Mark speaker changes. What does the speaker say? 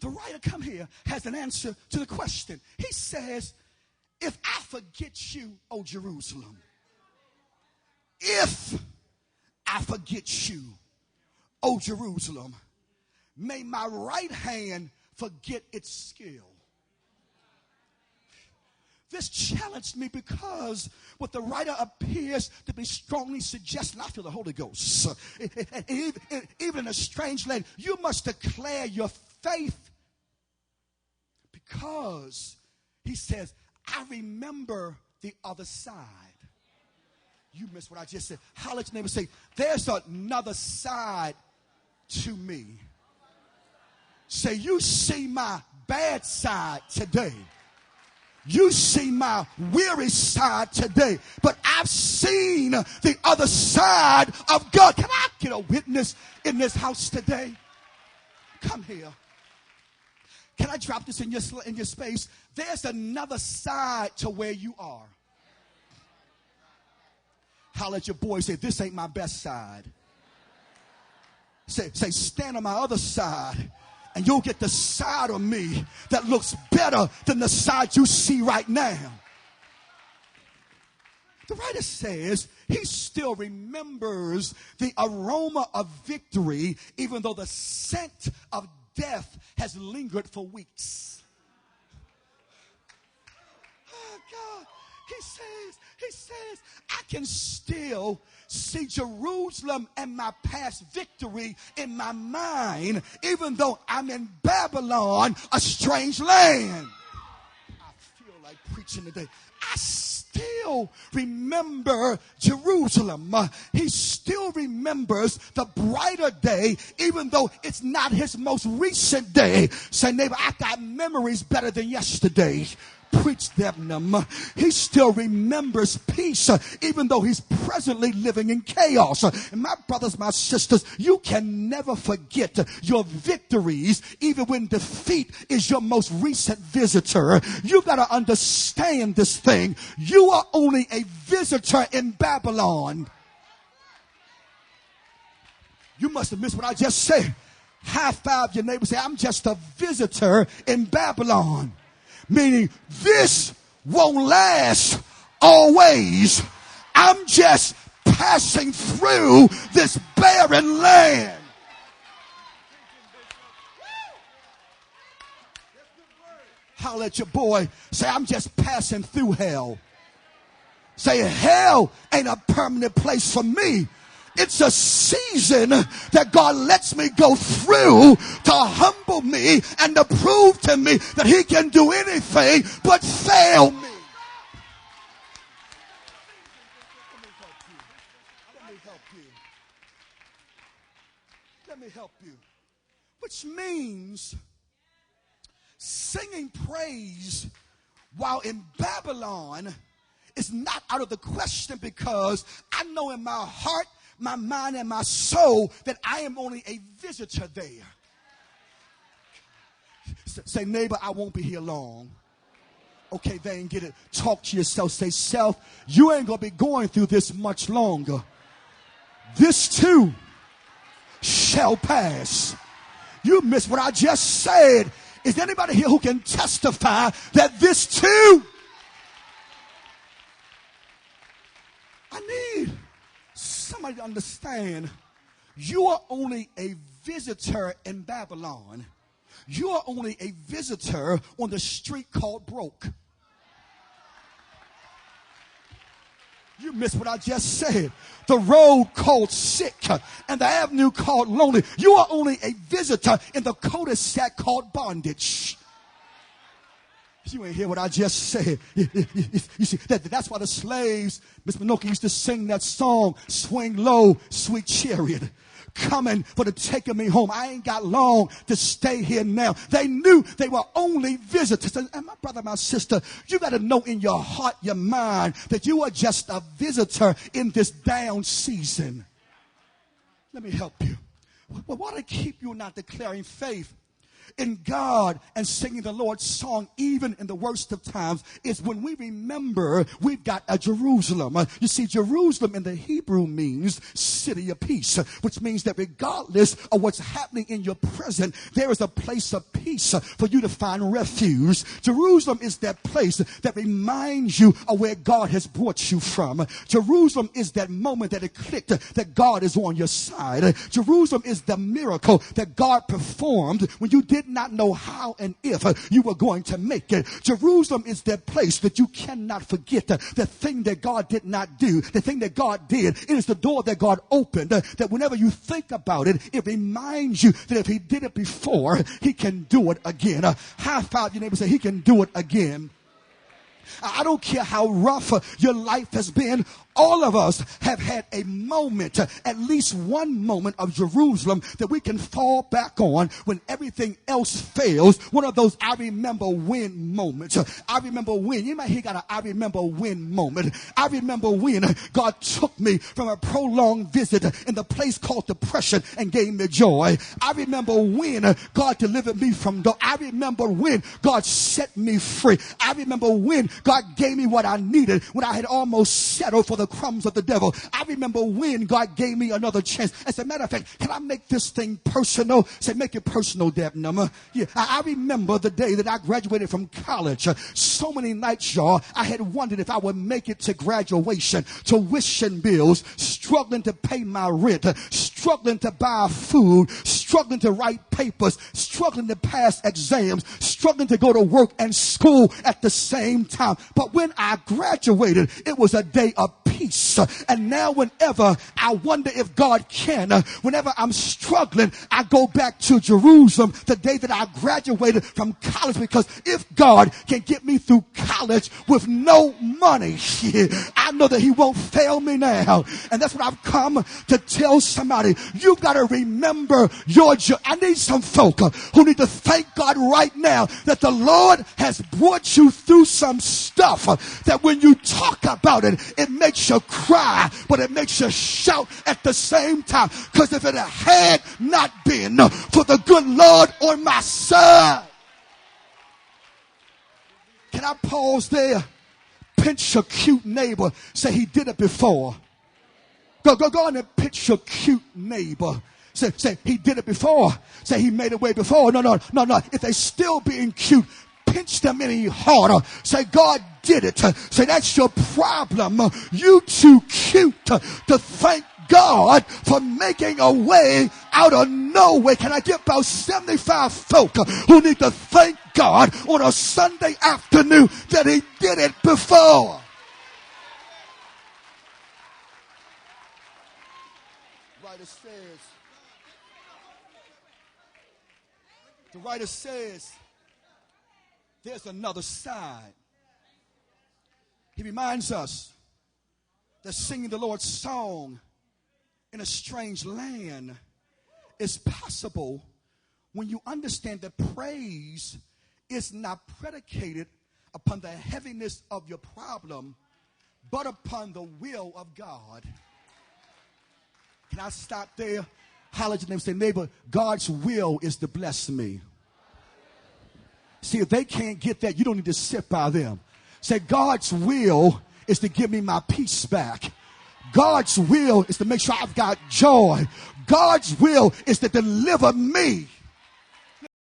Speaker 1: the writer come here has an answer to the question. He says, if I forget you, O Jerusalem, if I forget you, O Jerusalem, may my right hand forget its skill. This challenged me because what the writer appears to be strongly suggesting, I feel the Holy Ghost, even in a strange land, you must declare your faith, because he says, I remember the other side. You missed what I just said. Holler at your neighbor, say, there's another side to me. Say, you see my bad side today. You see my weary side today, but I've seen the other side of God. Can I get a witness in this house today? Come here. Can I drop this in your space? There's another side to where you are. Holler at your boy, say, this ain't my best side. Say, stand on my other side, and you'll get the side of me that looks better than the side you see right now. The writer says he still remembers the aroma of victory, even though the scent of death has lingered for weeks. Oh, God. He says, I can still see Jerusalem and my past victory in my mind, even though I'm in Babylon, a strange land. I feel like preaching today. I still remember Jerusalem. He still remembers the brighter day, even though it's not his most recent day. Say, neighbor, I got memories better than yesterday. Preach them. He still remembers peace, even though he's presently living in chaos. And my brothers, my sisters, you can never forget your victories, even when defeat is your most recent visitor. You got to understand this thing. You are only a visitor in Babylon. You must have missed what I just said. High five your neighbor, say, I'm just a visitor in Babylon. Meaning, this won't last always. I'm just passing through this barren land. Holler at your boy. Say, I'm just passing through hell. Say, hell ain't a permanent place for me. It's a season that God lets me go through to humble me and to prove to me that he can do anything but fail me. Let me help you. Which means singing praise while in Babylon is not out of the question, because I know in my heart, my mind, and my soul that I am only a visitor there. Say, neighbor, I won't be here long. Okay, they ain't get it. Talk to yourself. Say, self, you ain't going to be going through this much longer. This too shall pass. You missed what I just said. Is there anybody here who can testify that this too? I need somebody to understand, you are only a visitor in Babylon. You are only a visitor on the street called broke. You missed what I just said. The road called sick and the avenue called lonely. You are only a visitor in the cul-de-sac called bondage. You ain't hear what I just said. You see, that's why the slaves, Miss Minoki used to sing that song, swing low, sweet chariot, coming for the taking me home. I ain't got long to stay here now. They knew they were only visitors. And my brother, my sister, you got to know in your heart, your mind, that you are just a visitor in this down season. Let me help you. Well, why to keep you not declaring faith in God and singing the Lord's song, even in the worst of times, is when we remember we've got a Jerusalem. You see, Jerusalem in the Hebrew means city of peace, which means that regardless of what's happening in your present, there is a place of peace for you to find refuge. Jerusalem is that place that reminds you of where God has brought you from. Jerusalem is that moment that it clicked that God is on your side. Jerusalem is the miracle that God performed when you did not know how and if you were going to make it. Jerusalem is that place that you cannot forget. The thing that God did not do, the thing that God did, it is the door that God opened, that whenever you think about it, it reminds you that if he did it before, he can do it again. High five your neighbor, say he can do it again. I don't care how rough your life has been. All of us have had a moment, at least one moment of Jerusalem that we can fall back on when everything else fails. One of those I remember when moments. I remember when. You might hear got a I remember when moment. I remember when God took me from a prolonged visit in the place called depression and gave me joy. I remember when God delivered me from I remember when God set me free. I remember when God gave me what I needed when I had almost settled for the crumbs of the devil. I remember when God gave me another chance. As a matter of fact, can I make this thing personal? Say, make it personal, Debnum. Yeah, I remember the day that I graduated from college. So many nights, y'all, I had wondered if I would make it to graduation, tuition bills, struggling to pay my rent, struggling to buy food, struggling to write papers, struggling to pass exams, struggling to go to work and school at the same time. But when I graduated, it was a day of peace. And now whenever I wonder if God can, whenever I'm struggling, I go back to Jerusalem, the day that I graduated from college, because if God can get me through college with no money, I know that he won't fail me now. And that's what I've come to tell somebody. You've got to remember I need some folk who need to thank God right now that the Lord has brought you through some stuff that when you talk about it, it makes you cry, but it makes you shout at the same time. Because if it had not been for the good Lord on my side. Can I pause there? Pinch your cute neighbor. Say he did it before. Go on and pinch your cute neighbor. Say he did it before. Say he made a way before. No. If they still being cute, pinch them any harder. Say God did it. Say that's your problem. You too cute to thank God for making a way out of no way. Can I get about 75 folk who need to thank God on a Sunday afternoon that he did it before? The writer says there's another side. He reminds us that singing the Lord's song in a strange land is possible when you understand that praise is not predicated upon the heaviness of your problem, but upon the will of God. Can I stop there? Holler at your neighbor, say, neighbor, God's will is to bless me. See, if they can't get that, you don't need to sit by them. Say, God's will is to give me my peace back. God's will is to make sure I've got joy. God's will is to deliver me